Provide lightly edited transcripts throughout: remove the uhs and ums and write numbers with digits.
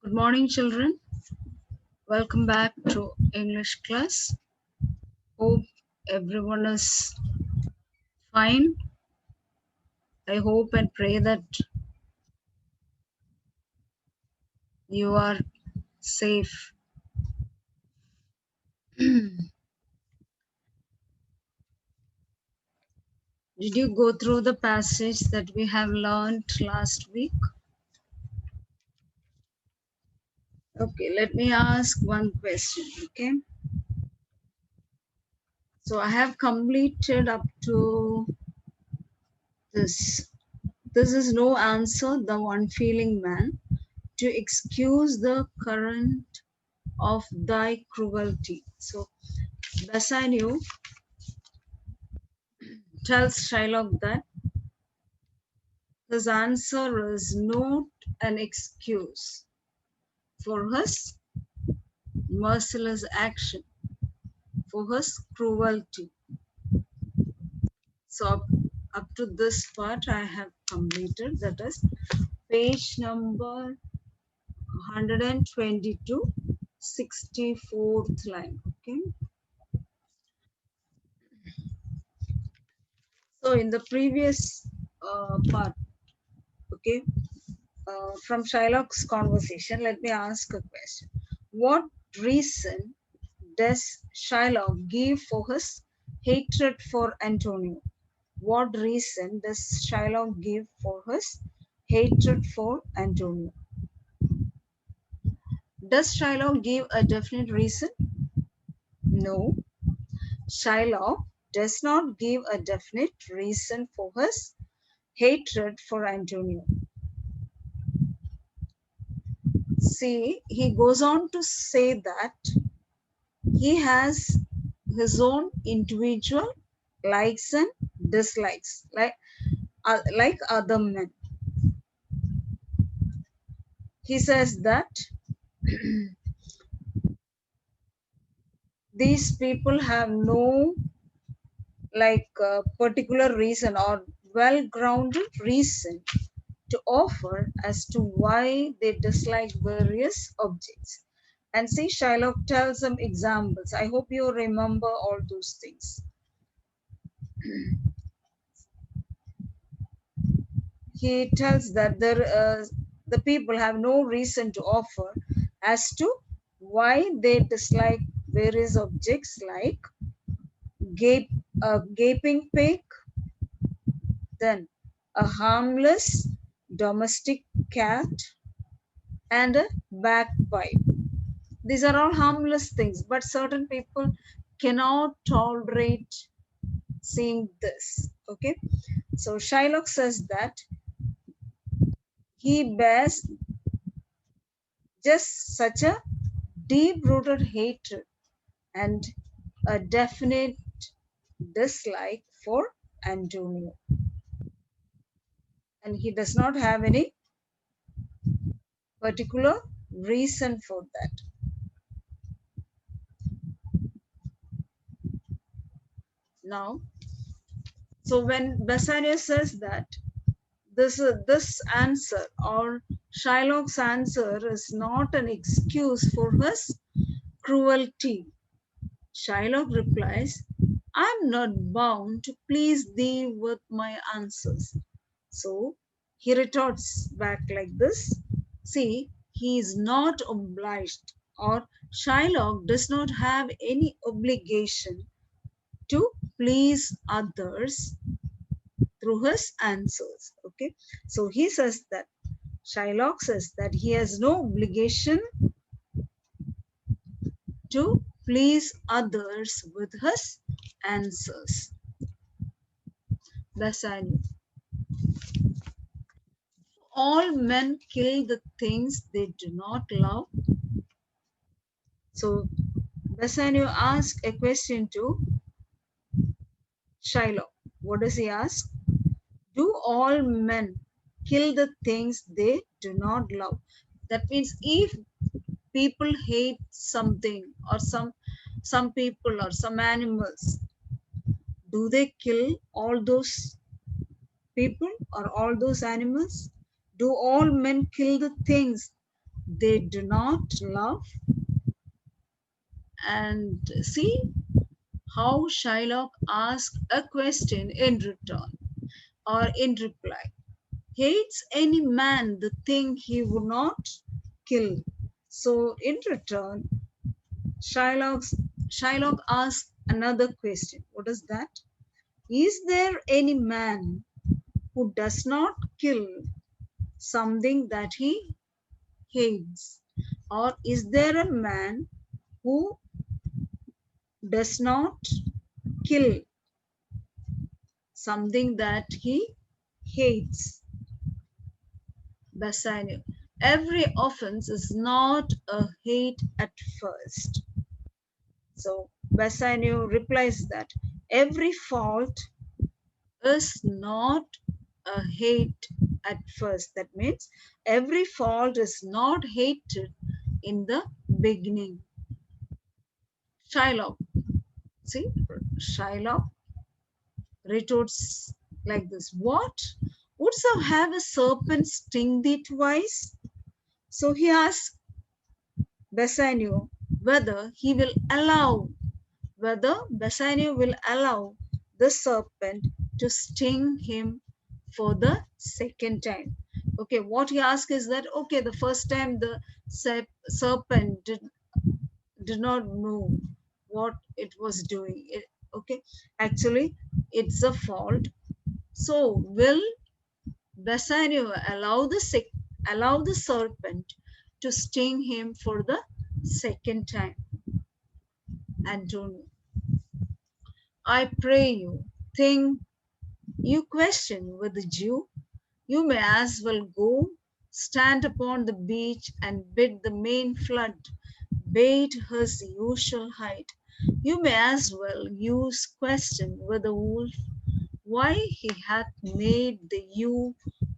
Good morning, children. Welcome back to English class. Hope everyone is fine. I hope and pray that you are safe. Did you go through the passage that we have learned last week? Okay, let me ask one question. Okay, so I have completed up to this. This is no answer, the unfeeling man, to excuse the current of thy cruelty. So Bassanio tells Shylock that his answer is not an excuse for his merciless action, for his cruelty. So up to this part I have completed, that is page number 122, 64th line. Okay. So in the previous part, okay, from Shylock's conversation, let me ask a question. What reason does Shylock give for his hatred for Antonio? What reason does Shylock give for his hatred for Antonio? Does Shylock give a definite reason? No. Shylock does not give a definite reason for his hatred for Antonio. See, he goes on to say that he has his own individual likes and dislikes, like other men. He says that these people have no particular reason or well-grounded reason to offer as to why they dislike various objects. And see, Shylock tells some examples. I hope you remember all those things. He tells that the people have no reason to offer as to why they dislike various objects like a gaping pig, then a harmless domestic cat, and a bagpipe. These are all harmless things, but certain people cannot tolerate seeing this. Okay, so Shylock says that he bears just such a deep-rooted hatred and a definite dislike for Antonio. And he does not have any particular reason for that. Now, so when Bassanio says that this answer or Shylock's answer is not an excuse for his cruelty, Shylock replies, I'm not bound to please thee with my answers. So he retorts back like this. See, he is not obliged, or Shylock does not have any obligation to please others through his answers. Okay, so he says that Shylock says that he has no obligation to please others with his answers. Bassanio. All men kill the things they do not love. So Bassanio asked a question to Shylock. What does he ask? Do all men kill the things they do not love? That means if people hate something or some people or some animals, do they kill all those people or all those animals? Do all men kill the things they do not love. And see how Shylock asks a question in return or in reply. Hates any man the thing he would not kill. So in return, Shylock asks another question. What is that? Is there any man who does not kill something that he hates? Or is there a man who does not kill something that he hates? Bassanio. Every offense is not a hate at first. So Bassanio replies that every fault is not a hate at first. That means every fault is not hated in the beginning. Shylock, see, Shylock retorts like this: what? Wouldst thou have a serpent sting thee twice? So he asks Bassanio whether Bassanio will allow the serpent to sting him for the second time. Okay, what he asks is that, okay, the first time the serpent did not know what it was doing. Okay, actually, it's a fault. So, will Bassanio allow the serpent to sting him for the second time? Antonio, I pray you, think you question with the Jew, you may as well go stand upon the beach and bid the main flood bait his usual height. You may as well use question with the wolf why he hath made the ewe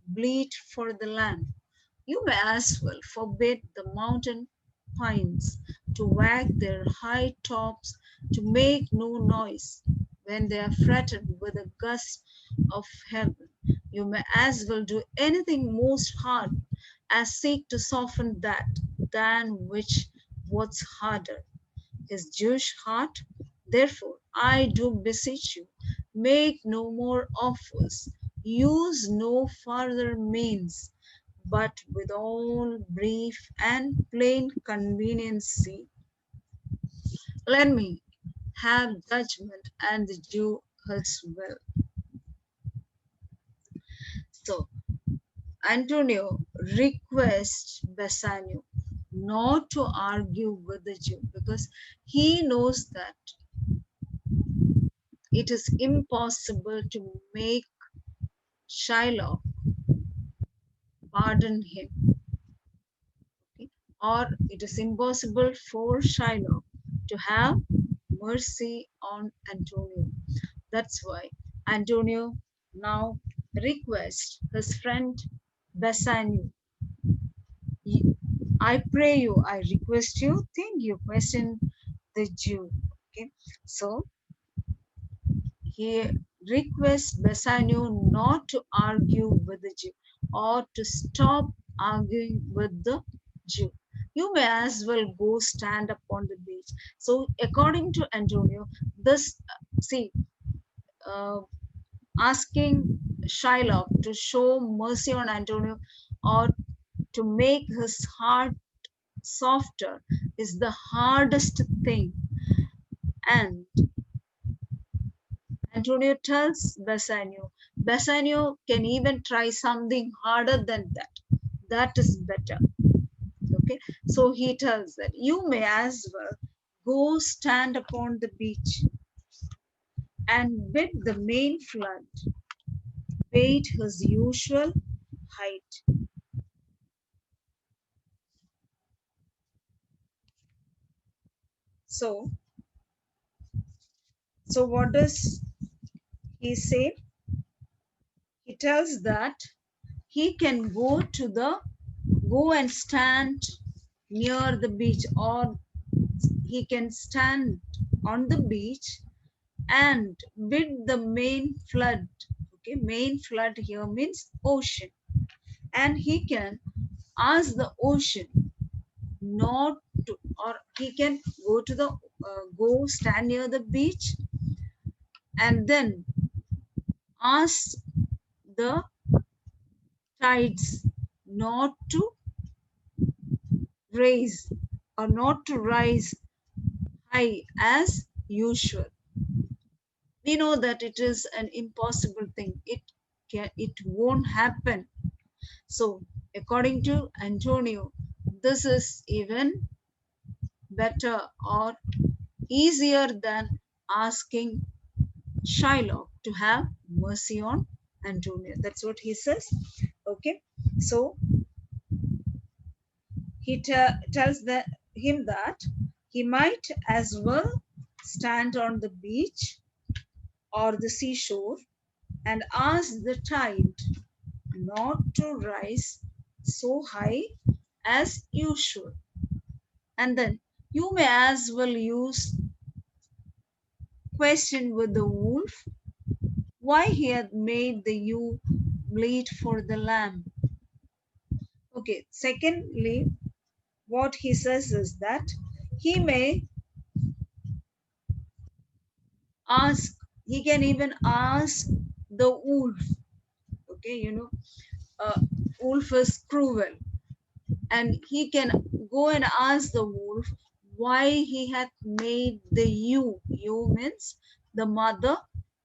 bleat for the land. You may as well forbid the mountain pines to wag their high tops to make no noise when they are threatened with a gust of heaven. You may as well do anything most hard as seek to soften that than which what's harder, his Jewish heart. Therefore, I do beseech you, make no more offers, use no further means, but with all brief and plain conveniency, let me have judgment and the Jew his will. So Antonio requests Bassanio not to argue with the Jew because he knows that it is impossible to make Shylock pardon him, okay? Or it is impossible for Shylock to have mercy on Antonio. That's why Antonio now requests his friend Bassanio, I pray you, I request you, think you question the Jew. Okay, so he requests Bassanio not to argue with the Jew or to stop arguing with the Jew. You may as well go stand upon the beach. So, according to Antonio, this see, uh, asking Shylock to show mercy on Antonio or to make his heart softer is the hardest thing. And Antonio tells Bassanio can even try something harder than that. That is better. Okay, so he tells that you may as well go stand upon the beach and bid the main flood wait his usual height. So, so what does he say? He tells that he can go and stand near the beach, or he can stand on the beach and bid the main flood. Okay, main flood here means ocean, and he can ask the ocean not to, or he can go to the go stand near the beach and then ask the tides not to raise or not to rise high as usual. We know that it is an impossible thing. It won't happen. So according to Antonio, this is even better or easier than asking Shylock to have mercy on Antonio. That's what he says. Okay, so he tells him that he might as well stand on the beach or the seashore and ask the tide not to rise so high as usual. And then you may as well use question with the wolf why he had made the ewe bleed for the lamb. Okay, secondly, what he says is that he may ask, he can even ask the wolf. Okay, uh, wolf is cruel, and he can go and ask the wolf why he had made the ewe. Ewe means the mother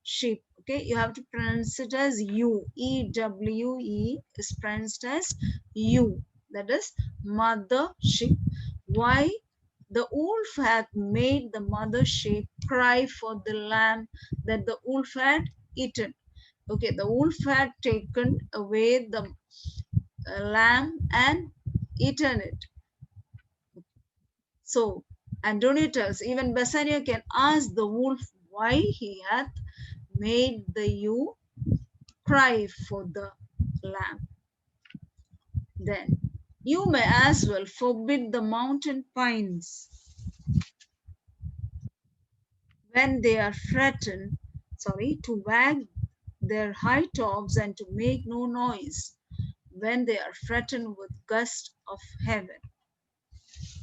sheep. Okay, you have to pronounce it as ewe. E-W-E is pronounced as ewe. That is mother sheep. Why the wolf had made the mother sheep cry for the lamb that the wolf had eaten. Okay, the wolf had taken away the lamb and eaten it. So Antonio tells even Bassanio can ask the wolf why he hath made the ewe cry for the lamb. Then you may as well forbid the mountain pines when they are threatened, to wag their high tops and to make no noise when they are threatened with gusts of heaven.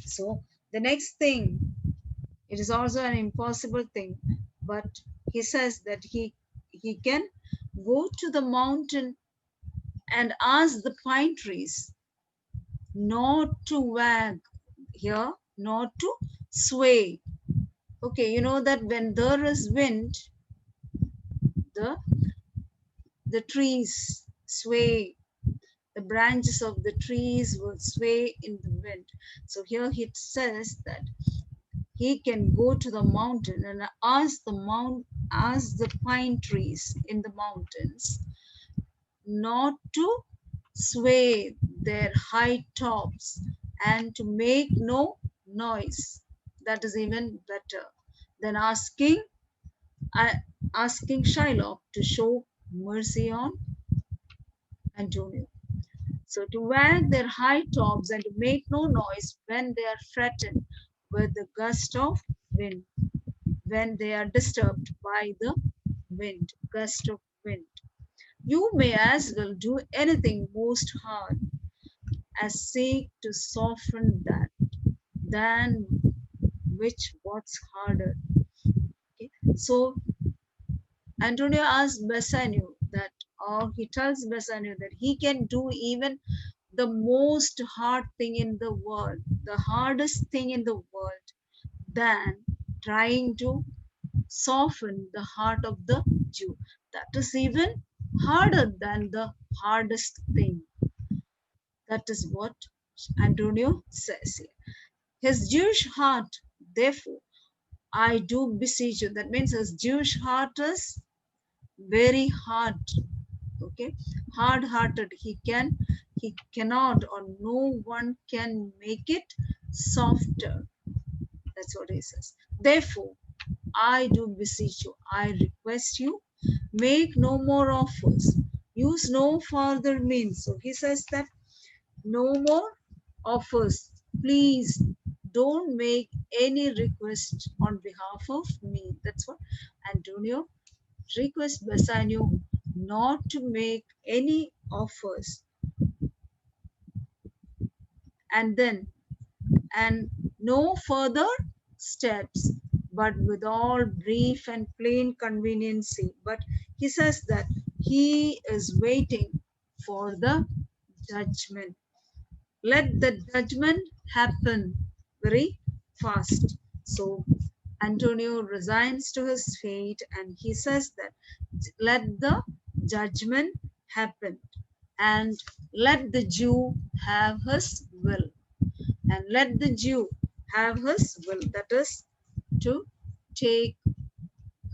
So the next thing, it is also an impossible thing, but he says that he can go to the mountain and ask the pine trees not to wag here, not to sway. Okay, you know that when there is wind, the the trees sway, the branches of the trees will sway in the wind. So here it says that he can go to the mountain and ask the pine trees in the mountains not to sway their high tops and to make no noise. That is even better than uh, asking Shylock to show mercy on Antonio. So to wag their high tops and to make no noise when they are threatened with the gust of wind, when they are disturbed by the wind, gust of wind. You may as well do anything most hard as seek to soften that than which what's harder. Okay? So Antonio asks Bassanio that, or he tells Bassanio that he can do even the most hard thing in the world, the hardest thing in the world, than trying to soften the heart of the Jew. That is even harder than the hardest thing. That is what Antonio says here. His Jewish heart, therefore, I do beseech you. That means his Jewish heart is very hard. Okay, hard-hearted. He cannot, or no one can make it softer. That's what he says. Therefore, I do beseech you, I request you, make no more offers, use no further means. So he says that no more offers. Please don't make any request on behalf of me. That's what Antonio requests Bassanio not to make any offers. And then and no further steps, but with all brief and plain conveniency. But he says that he is waiting for the judgment. Let the judgment happen very fast. So Antonio resigns to his fate and he says that let the judgment happen and let the Jew have his will. And let the Jew have his will, that is to take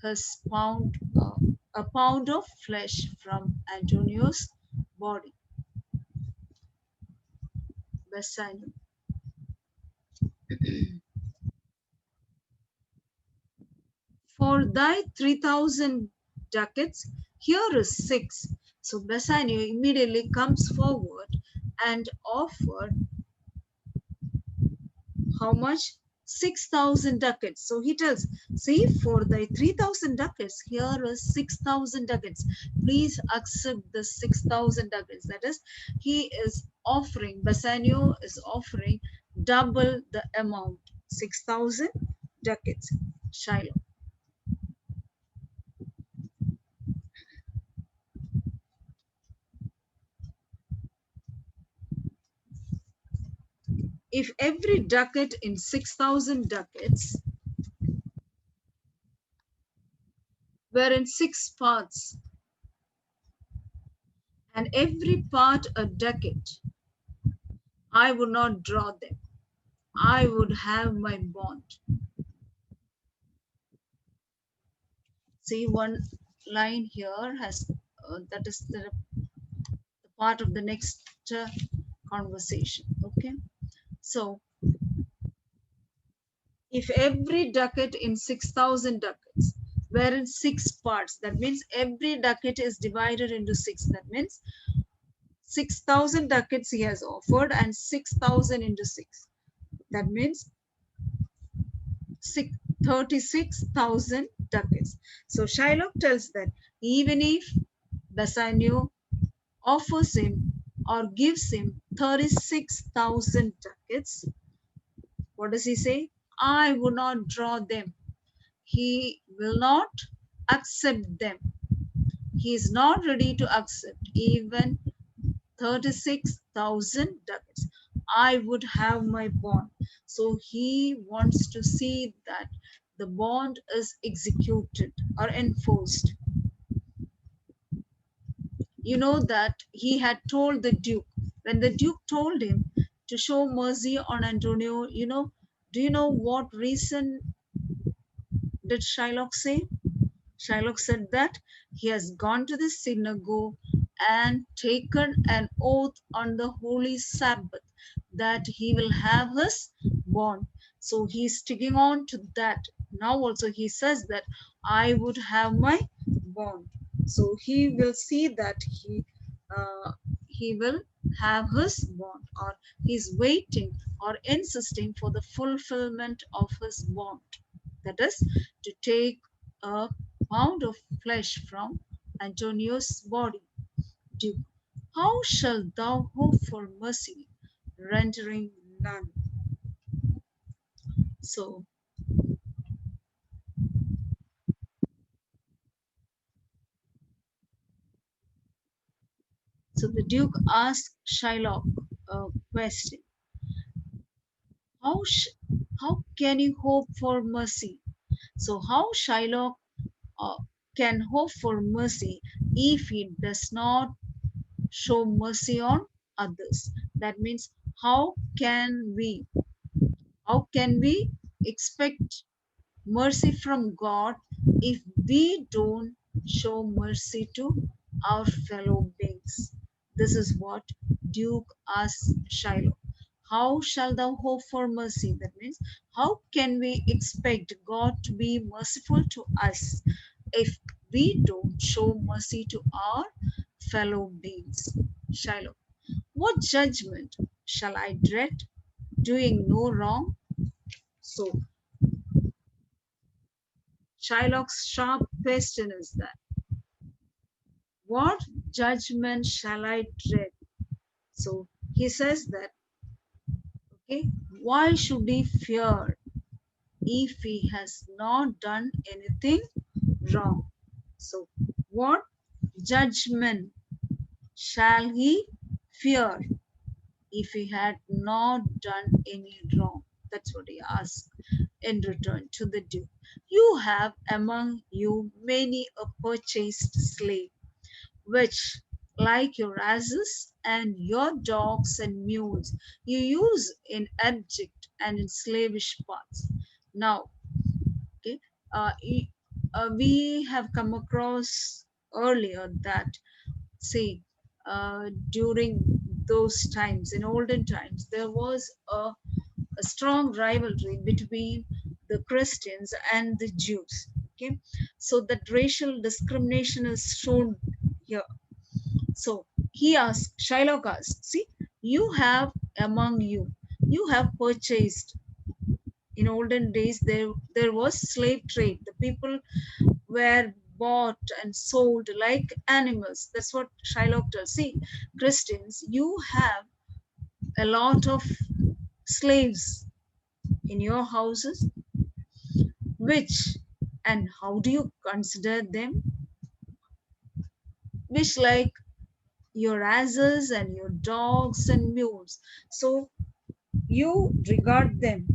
his a pound of flesh from Antonio's body. Bassanio. For thy 3,000 ducats, here is 6. So Bassanio immediately comes forward and offered how much? 6,000 ducats. So he tells, see, for thy 3,000 ducats, here is 6,000 ducats. Please accept the 6,000 ducats. That is, he is offering, Bassanio is offering double the amount, 6,000 ducats. Shiloh. If every ducat in 6,000 ducats were in 6 parts, and every part a ducat, I would not draw them. I would have my bond. See, one line here has that is the part of the next conversation. Okay, so if every ducat in 6,000 ducats were in 6 parts, that means every ducat is divided into 6. That means 6,000 ducats he has offered and 6,000 into 6. That means 36,000 ducats. So Shylock tells that even if Bassanio offers him or gives him 36,000 ducats, what does he say? I will not draw them. He will not accept them. He is not ready to accept even 36,000 ducats. I would have my bond. So he wants to see that the bond is executed or enforced. You know that he had told the Duke, when the Duke told him to show mercy on Antonio, do you know what reason did Shylock say? Shylock said that he has gone to the synagogue and taken an oath on the holy Sabbath that he will have his bond. So he's sticking on to that. Now also he says that I would have my bond. So he will see that he will have his bond, or he's waiting or insisting for the fulfillment of his bond. That is to take a pound of flesh from Antonio's body. Duke, how shalt thou hope for mercy, rendering none? So, so the Duke asked Shylock a question. How, how can you hope for mercy? So, how Shylock uh, can hope for mercy if he does not show mercy on others? That means, how can we expect mercy from God if we don't show mercy to our fellow beings? This is what Duke asks Shiloh. How shall thou hope for mercy? That means, how can we expect God to be merciful to us if we don't show mercy to our fellow beings? Shiloh, what judgment shall I dread, doing no wrong? So Shylock's sharp question is that, what judgment shall I dread? So he says that, Okay, why should he fear if he has not done anything wrong? So, what judgment shall he fear if he had not done any wrong? That's what he asked in return to the Duke. You have among you many a purchased slave, which, like your asses and your dogs and mules, you use in abject and in slavish paths. Now, okay, we have come across earlier that, say, during those times, in olden times, there was a strong rivalry between the Christians and the Jews. Okay, so that racial discrimination is shown here. So he asked, Shylock asked, see, you have among you have purchased. In olden days, there was slave trade. The people were bought and sold like animals. That's what Shylock tells. See, Christians, you have a lot of slaves in your houses, which and how do you consider them? Which like your asses and your dogs and mules. So you regard them,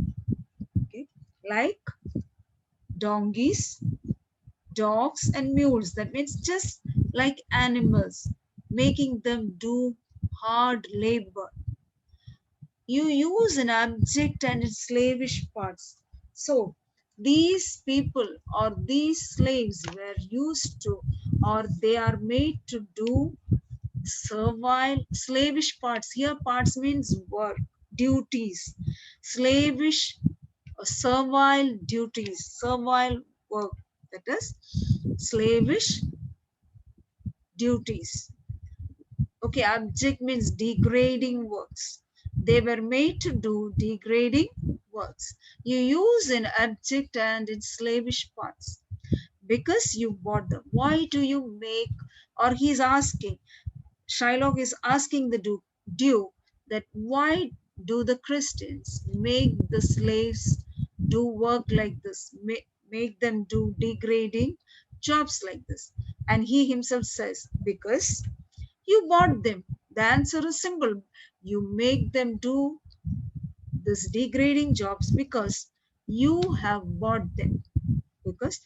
okay, like donkeys, dogs, and mules. That means just like animals, making them do hard labor. You use an abject and its slavish parts. So these people or these slaves were used to, or they are made to do servile, slavish parts. Here, parts means work, duties, slavish, servile duties, servile work. That is slavish duties. Okay, abject means degrading works. They were made to do degrading works. You use in abject and in slavish parts because you bought them. Why do you make, or he's asking, Shylock is asking the Duke that why do the Christians make the slaves do work like this, make them do degrading jobs like this? And he himself says, because you bought them. The answer is simple. You make them do this degrading jobs because you have bought them. Because,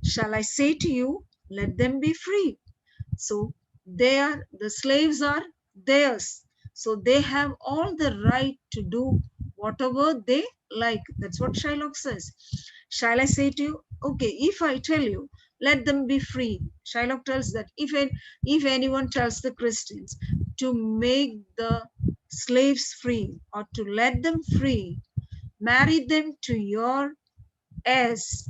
shall I say to you, let them be free. So the slaves are theirs. So they have all the right to do whatever they like. That's what Shylock says. Shall I say to you, okay, if I tell you, let them be free. Shylock tells that if anyone tells the Christians to make the slaves free or to let them free, marry them to your heirs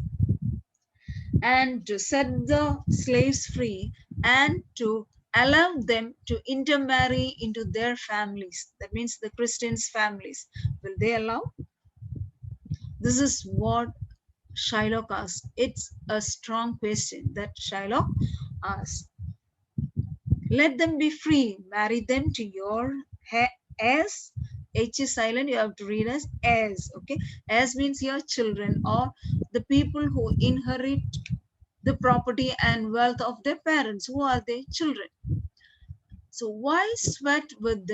and to set the slaves free and to allow them to intermarry into their families. That means the Christians' families. Will they allow? This is what Shylock asked. It's a strong question that Shylock asked. Let them be free. Marry them to your heirs. H is silent. You have to read as heirs. Okay. Heirs means your children or the people who inherit the property and wealth of their parents. Who are their children? So why sweat with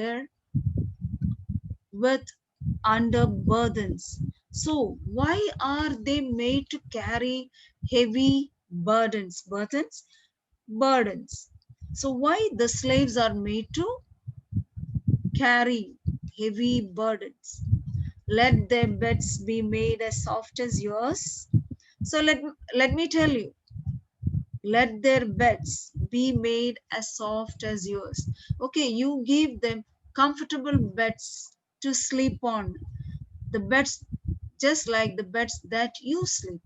under burdens? So why are they made to carry heavy burdens? Burdens. So why the slaves are made to carry heavy burdens? Let their beds be made as soft as yours. So let me tell you, let their beds be made as soft as yours. Okay, you give them comfortable beds to sleep on. The beds, just like the beds that you sleep.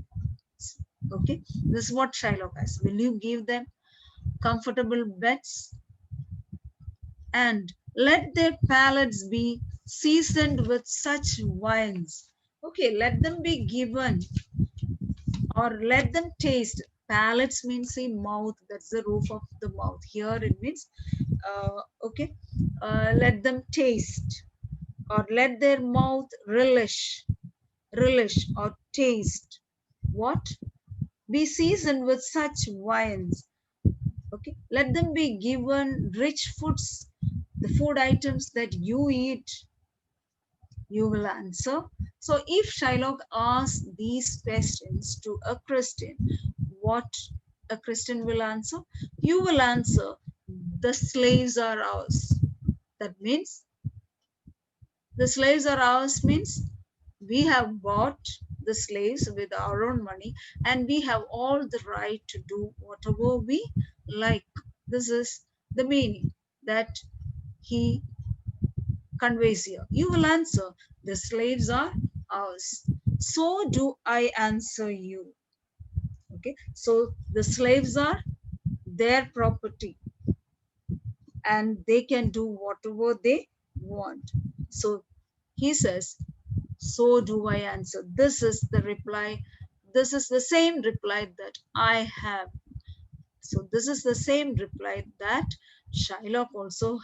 Okay, this is what Shylock has. Will you give them comfortable beds? And let their palates be seasoned with such wines. Okay, let them be given or let them taste. Palates means a mouth, that's the roof of the mouth. Here it means, okay, let them taste. or let their mouth relish or taste. What? Be seasoned with such wines. Okay, let them be given rich foods, the food items that you eat. You will answer. So if Shylock asks these questions to a Christian, what a Christian will answer? You will answer, the slaves are ours. That means the slaves are ours means we have bought the slaves with our own money and we have all the right to do whatever we like. This is the meaning that he conveys here. You will answer, the slaves are ours. So do I answer you. Okay, so the slaves are their property and they can do whatever they want. So he says, so do I answer. This is the reply. This is the same reply that I have. So this is the same reply that Shylock also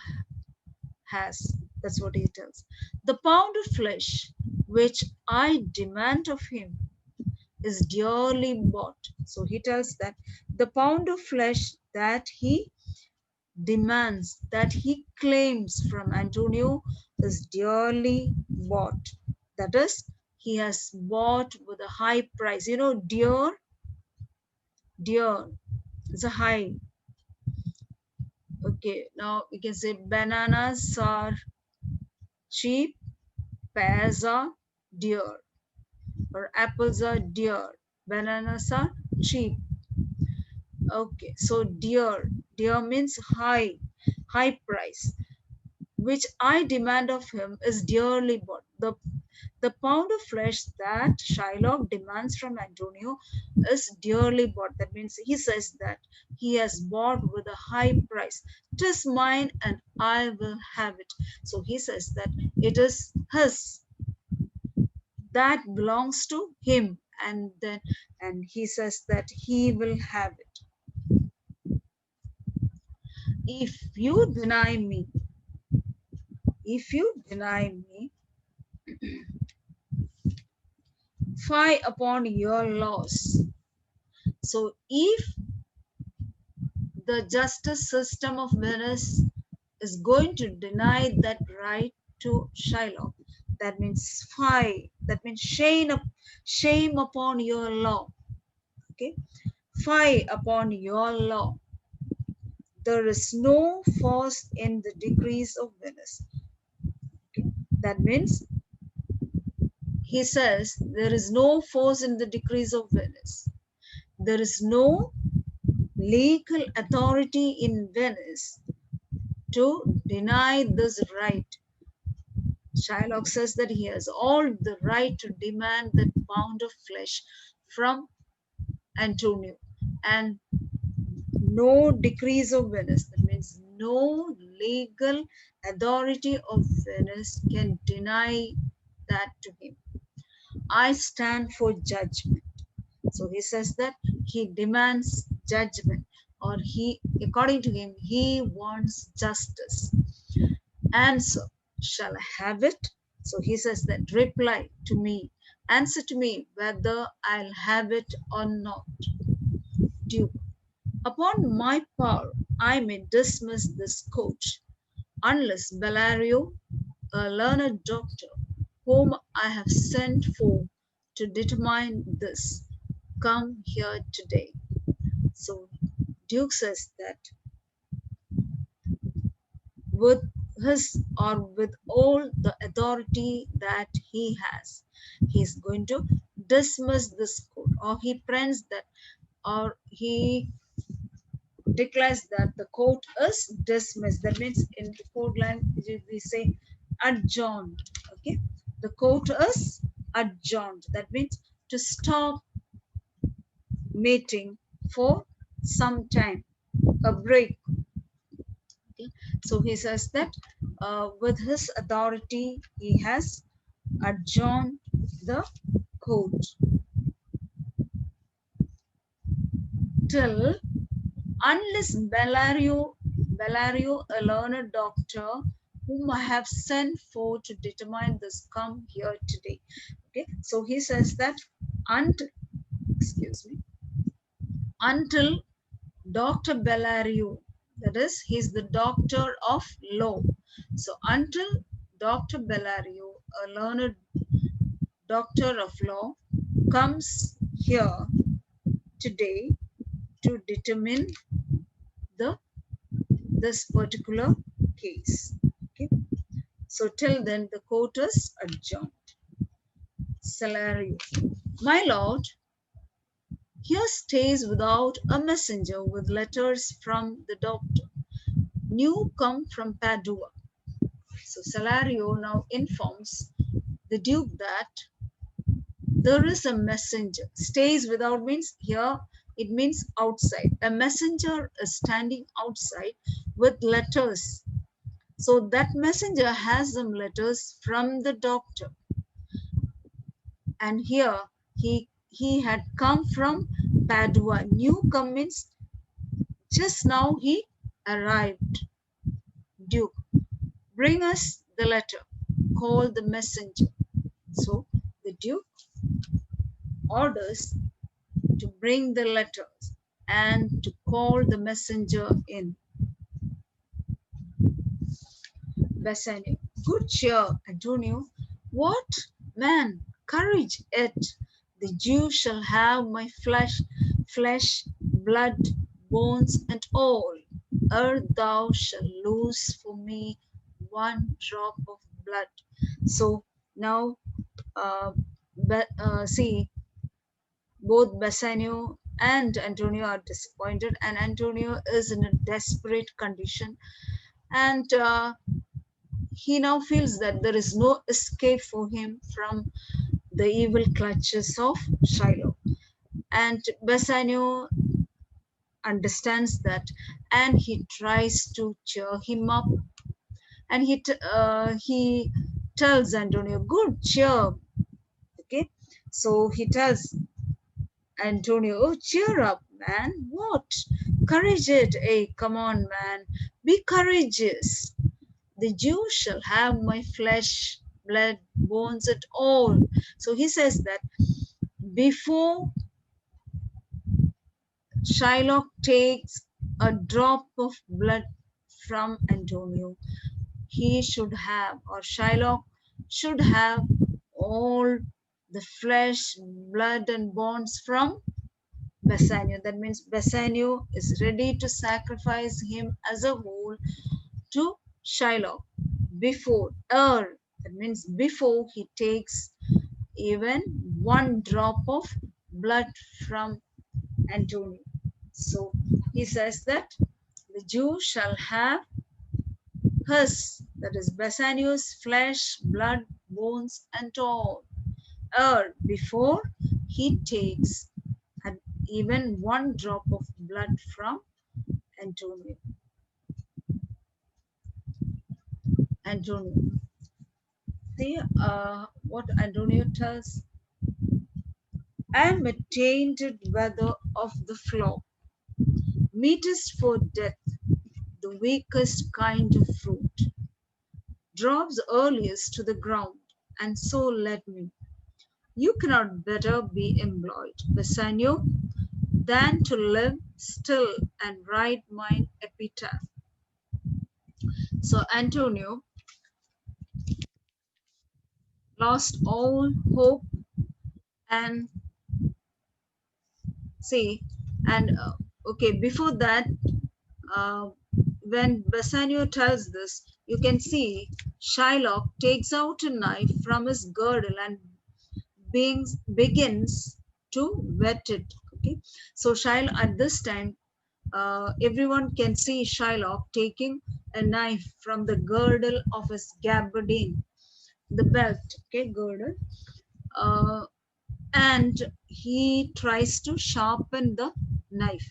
has. That's what he tells. The pound of flesh which I demand of him is dearly bought. So he tells that the pound of flesh that he demands, that he claims from Antonio, is dearly bought. That is, he has bought with a high price. You know, dear is a high. Okay, now we can say bananas are cheap, pears are dear, or apples are dear, bananas are cheap. Okay, so dear means high price, which I demand of him is dearly bought. The pound of flesh that Shylock demands from Antonio is dearly bought. That means he says that he has bought with a high price. It is mine and I will have it. So he says that it is his, that belongs to him, and he says that he will have it. If you deny me, if you deny me, fie upon your laws. So if the justice system of Venice is going to deny that right to Shylock, that means fie, that means shame upon your law. Okay, fie upon your law. There is no force in the decrees of Venice. Okay. That means he says there is no force in the decrees of Venice. There is no legal authority in Venice to deny this right. Shylock says that he has all the right to demand that pound of flesh from Antonio, and no decrees of Venice, that means no legal authority of Venice can deny that to him. I stand for judgment. So he says that he demands judgment, or according to him, he wants justice. Answer, shall I have it? So he says that reply to me, answer to me whether I'll have it or not. Duke, upon my power, I may dismiss this coach, unless Bellario, a learned doctor, whom I have sent for to determine this, come here today. So Duke says that with his or with all the authority that he has, he's going to dismiss this court, or he prints that, or he declares that the court is dismissed. That means in the court language we say adjourned. Okay, the court is adjourned. That means to stop meeting for some time, a break. Okay, so he says that with his authority he has adjourned the court till, unless Bellario, a learned doctor whom I have sent for to determine this, come here today. Okay, so he says that until, excuse me, until Dr. Bellario, that is, he's the doctor of law. So until Dr. Bellario, a learned doctor of law, comes here today to determine the this particular case. Okay. So till then the court is adjourned. Salario. My lord, here stays without a messenger with letters from the doctor, new come from Padua. So Salario now informs the Duke that there is a messenger. Stays without means here it means outside. A messenger is standing outside with letters. So that messenger has some letters from the doctor. And here he had come from Padua. New come means just now he arrived. Duke, bring us the letter. Call the messenger. So the Duke orders to bring the letters and to call the messenger in. Bassanio, good cheer, Antonio. What? Man, courage it. The Jew shall have my flesh, blood, bones, and all, ere thou shalt lose for me one drop of blood. So now, see, both Bassanio and Antonio are disappointed, and Antonio is in a desperate condition. And he now feels that there is no escape for him from the evil clutches of Shiloh. And Bassanio understands that, and he tries to cheer him up. And he tells Antonio, "Good cheer." Okay, so he tells Antonio, "Oh, cheer up, man! What? Courage it! Hey, come on, man! Be courageous. The Jew shall have my flesh, blood, bones, and all." So he says that before Shylock takes a drop of blood from Antonio, he should have, or Shylock should have, all the flesh, blood, and bones from Bassanio. That means Bassanio is ready to sacrifice him as a whole to Shylock before, that means before he takes even one drop of blood from Antonio. So he says that the Jew shall have his, that is Bassanio's flesh, blood, bones, and all, before he takes even one drop of blood from Antonio. Antonio. See what Antonio tells. I am a tainted weather of the flock, meetest for death, the weakest kind of fruit, drops earliest to the ground, and so let me. You cannot better be employed, Bassanio, than to live still and write mine epitaph. So Antonio lost all hope and see, and okay, before that, uh, when Bassanio tells this, you can see Shylock takes out a knife from his girdle and begins to wet it. Okay, so Shylock at this time, everyone can see Shylock taking a knife from the girdle of his gabardine, the belt, okay, girdle, uh, and he tries to sharpen the knife.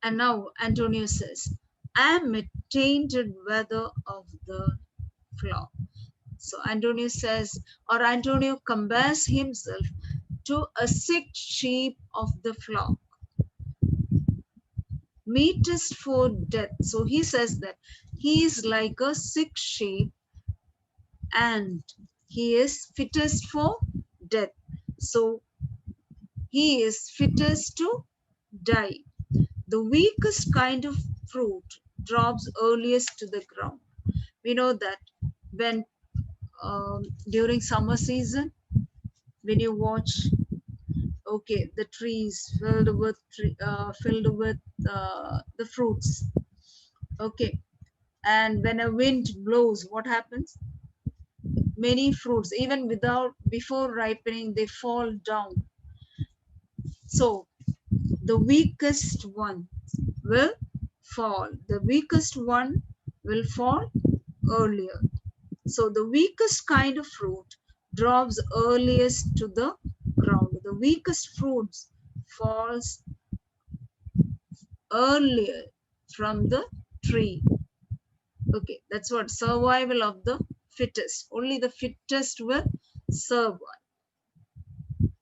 And now Antonio says, I am a tainted weather of the flock. So Antonio says, or Antonio compares himself to a sick sheep of the flock. Meetest for death. So he says that he is like a sick sheep and he is fittest for death. So he is fittest to die. The weakest kind of fruit drops earliest to the ground. We know that when during summer season, when you watch, okay, the trees filled with the fruits, okay, and when a wind blows, what happens? Many fruits, even without before ripening, they fall down. So the weakest one will fall. The weakest one will fall earlier. So the weakest kind of fruit drops earliest to the ground. The weakest fruits falls earlier from the tree. Okay, that's what survival of the fittest. Only the fittest will survive.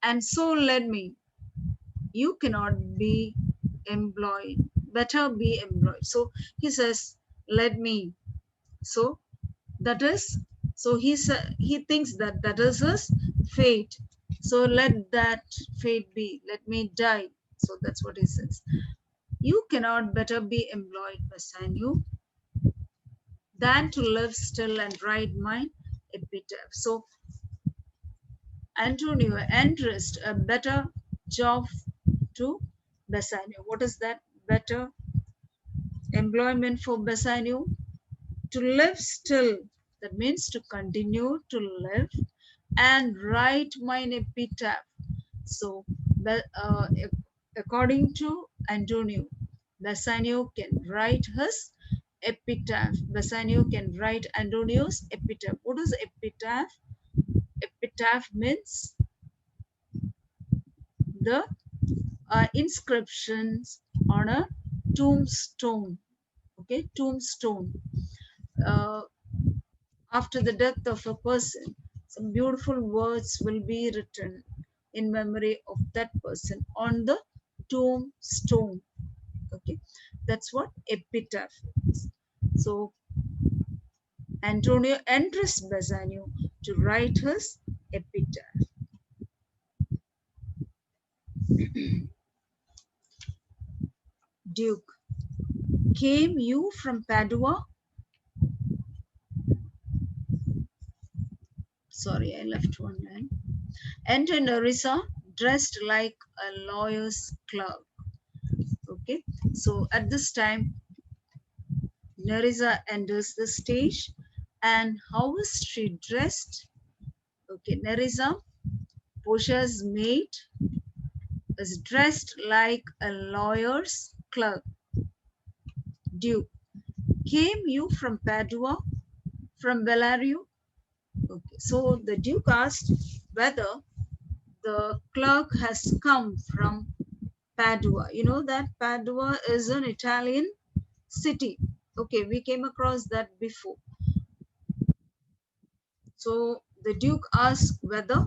And so let me, you cannot be employed. Better be employed. So he says, let me. So that is, so he thinks that that is his fate. So let that fate be. Let me die. So that's what he says. You cannot better be employed, Bassanio, than to live still and write my epitaph. So Antonio entrust a better job to Bassanio. What is that better employment for Bassanio? To live still, that means to continue to live and write mine epitaph. So, according to Antonio, Bassanio can write his epitaph. Bassanio can write Antonio's epitaph. What is epitaph? Epitaph means the inscriptions on a tombstone. Okay, tombstone. Uh, After the death of a person, some beautiful words will be written in memory of that person on the tombstone. Okay, that's what epitaph is. So Antonio entrusts Bassanio to write his epitaph. Duke, came you from Padua? Sorry, I left one line. Enter Nerissa, dressed like a lawyer's clerk. Okay, so at this time, Nerissa enters the stage. And how is she dressed? Okay, Nerissa, Portia's maid, is dressed like a lawyer's clerk. Duke, came you from Padua, from Bellario? Okay, so the Duke asked whether the clerk has come from Padua. You know that Padua is an Italian city. Okay, we came across that before. So the Duke asked whether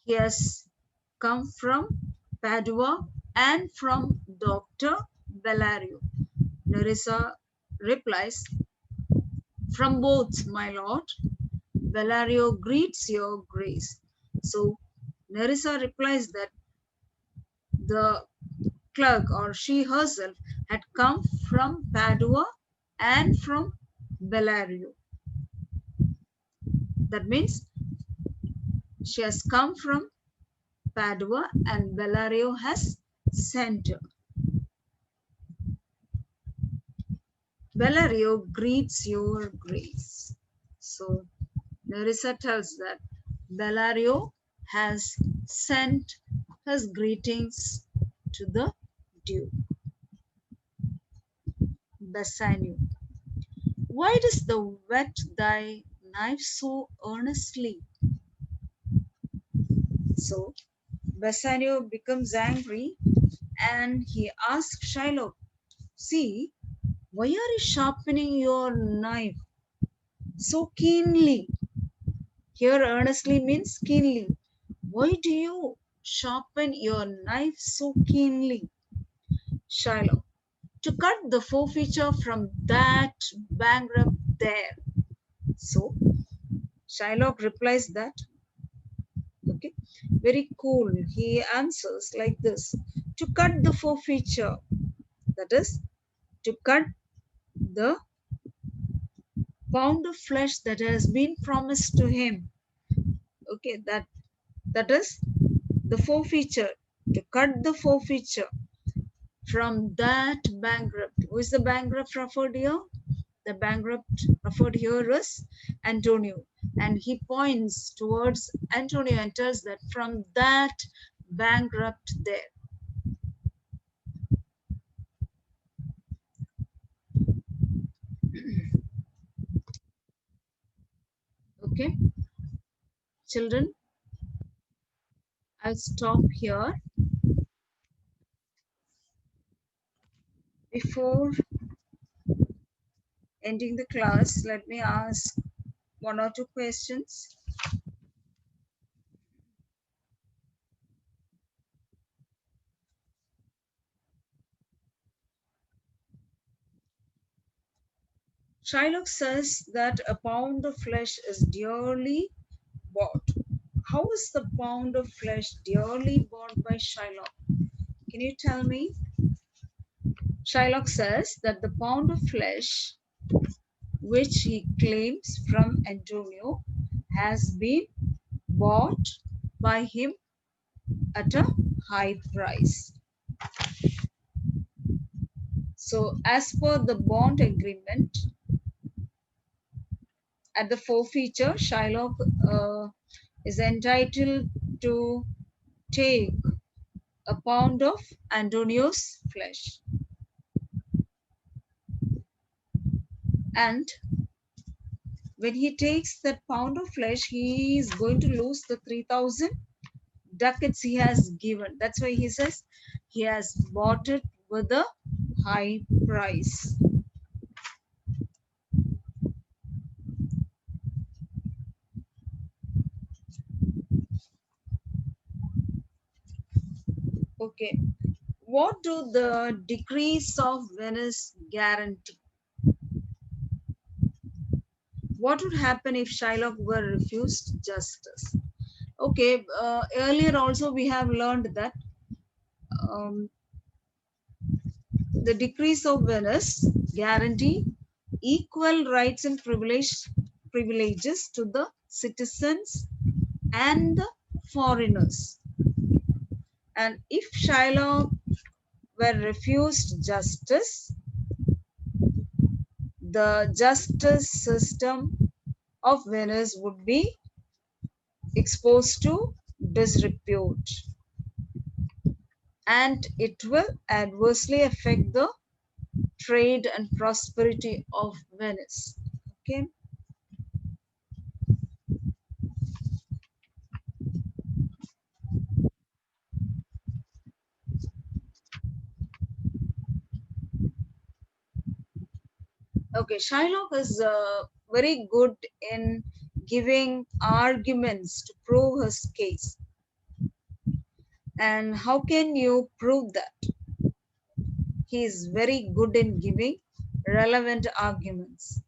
he has come from Padua and from Dr. Bellario. Nerissa replies, from both, my lord. Bellario greets your grace. So Nerissa replies that the clerk or she herself had come from Padua and from Bellario. That means she has come from Padua and Bellario has sent her. Bellario greets your grace. So Nerissa tells that Bellario has sent his greetings to the Duke. Bassanio, why does the whet thy knife so earnestly? So Bassanio becomes angry and he asks Shylock, see, why are you sharpening your knife so keenly? Here earnestly means keenly. Why do you sharpen your knife so keenly? Shylock, to cut the forfeiture from that bankrupt there. So Shylock replies that, okay, very cool. He answers like this: to cut the forfeiture, that is, to cut the pound of flesh that has been promised to him. Okay, that is the forfeiture, to cut the forfeiture from that bankrupt. Who is the bankrupt referred here? The bankrupt referred here is Antonio. And he points towards Antonio and tells that from that bankrupt there. Okay, children, I'll stop here. Before ending the class, let me ask one or two questions. Shylock says that a pound of flesh is dearly bought. How is the pound of flesh dearly bought by Shylock? Can you tell me? Shylock says that the pound of flesh which he claims from Antonio has been bought by him at a high price. So, as per the bond agreement, at the forfeiture, Shylock is entitled to take a pound of Antonio's flesh. And when he takes that pound of flesh, he is going to lose the 3,000 ducats he has given. That's why he says he has bought it with a high price. Okay. What do the decrees of Venice guarantee? What would happen if Shylock were refused justice? Okay, earlier also we have learned that um, the decrees of Venice guarantee equal rights and privileges to the citizens and the foreigners. And if Shylock were refused justice, the justice system of Venice would be exposed to disrepute, and it will adversely affect the trade and prosperity of Venice. Okay. Okay, Shylock is very good in giving arguments to prove his case. And how can you prove that? He is very good in giving relevant arguments.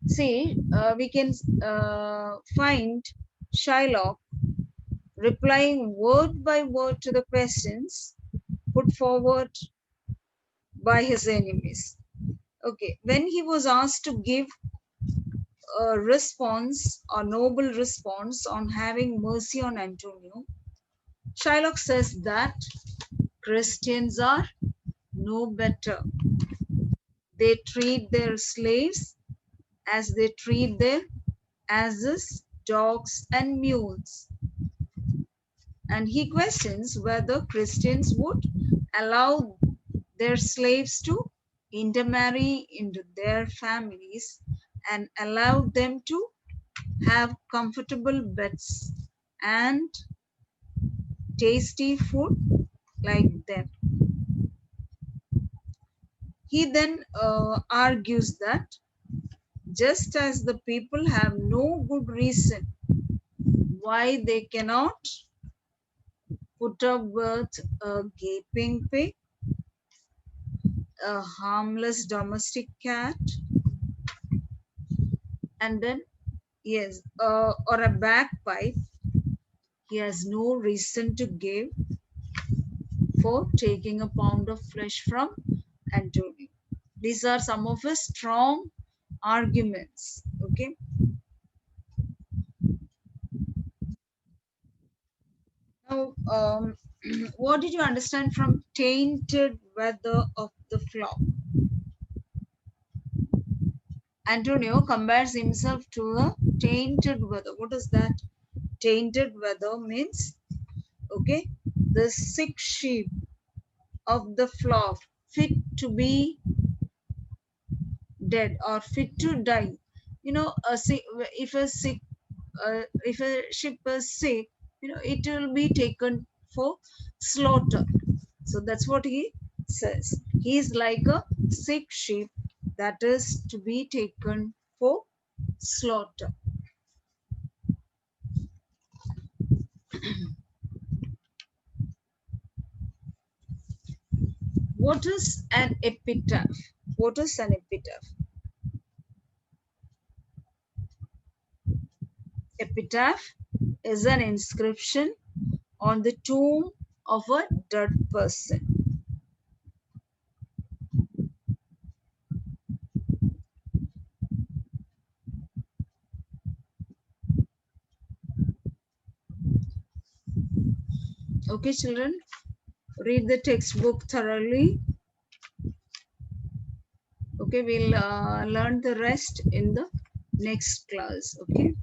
See, we can find Shylock replying word by word to the questions put forward by his enemies. Okay, when he was asked to give a response, a noble response on having mercy on Antonio, Shylock says that Christians are no better. They treat their slaves as they treat their asses, dogs, and mules. And he questions whether Christians would allow their slaves to intermarry into their families and allow them to have comfortable beds and tasty food like them. He then argues that just as the people have no good reason why they cannot put up with a gaping pig, a harmless domestic cat, and then yes, or a bagpipe. He has no reason to give for taking a pound of flesh from Antonio. These are some of his strong arguments. Okay. Now, what did you understand from tainted weather of the flock? Antonio compares himself to a tainted weather. What is that? Tainted weather means, okay, the sick sheep of the flock, fit to be dead or fit to die. You know, if a sick, if a sheep is sick, you know, it will be taken for slaughter. So that's what he says. He is like a sick sheep that is to be taken for slaughter. What is an epitaph? What is an epitaph? Epitaph is an inscription on the tomb of a dead person. Okay, children, read the textbook thoroughly. Okay, we'll learn the rest in the next class. Okay.